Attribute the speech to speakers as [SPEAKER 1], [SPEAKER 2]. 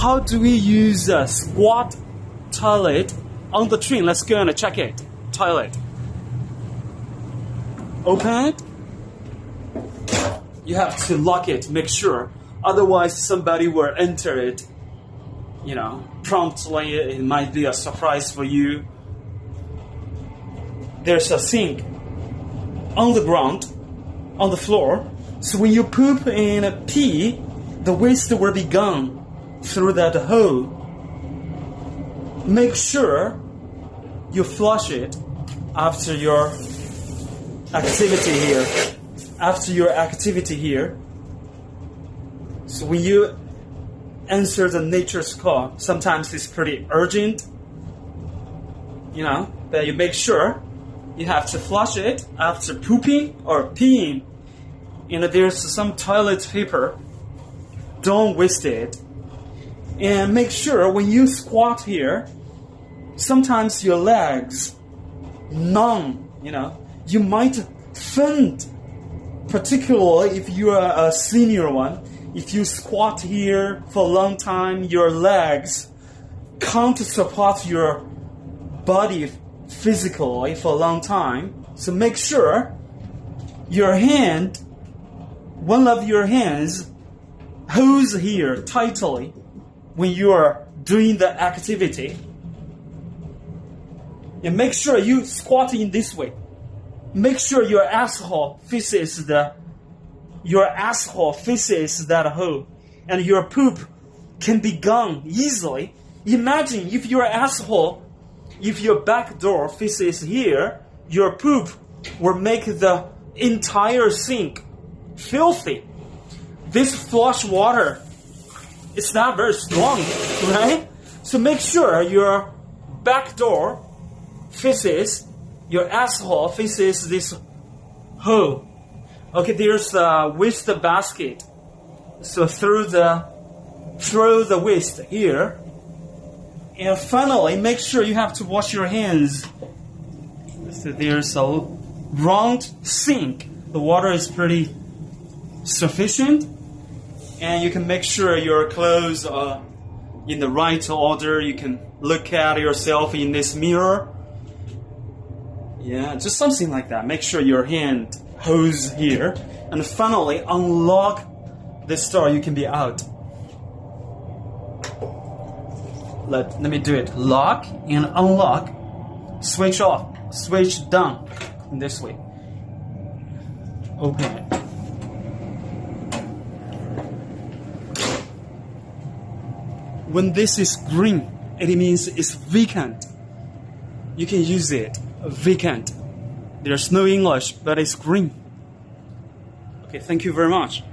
[SPEAKER 1] how do we use a squat toilet on the train? Let's go and check it. Toilet. Open it. You have to lock it, make sure. Otherwise, somebody will enter it, promptly. It might be a surprise for you. There's a sink on the ground, on the floor. So when you poop and pee, the waste will be gone through that hole. Make sure you flush it after your activity here. So when you answer the nature's call, sometimes it's pretty urgent, but you make sure you have to flush it after pooping or peeing. There's some toilet paper. Don't waste it. And make sure when you squat here, sometimes your legs numb, You might faint, particularly if you are a senior one. If you squat here for a long time, your legs can't support your body physically for a long time. So make sure one of your hands holds here tightly when you are doing the activity. And make sure you squat in this way. Make sure your asshole faces that hole, and your poop can be gone easily. Imagine if your back door faces here, your poop will make the entire sink filthy. This flush water, it's not very strong, right? So make sure your back door faces, your asshole faces this hole. Okay, there's a waste basket. So throw the waste here. And finally, make sure you have to wash your hands. So there's a round sink. The water is pretty sufficient. And you can make sure your clothes are in the right order. You can look at yourself in this mirror. Yeah, just something like that. Make sure your hand holds here. And finally, unlock this door. You can be out. Let me do it. Lock and unlock. Switch off. Switch down. In this way. Open it. When this is green, it means it's vacant. You can use it. Vacant. There's no English, but it's green. Okay, thank you very much.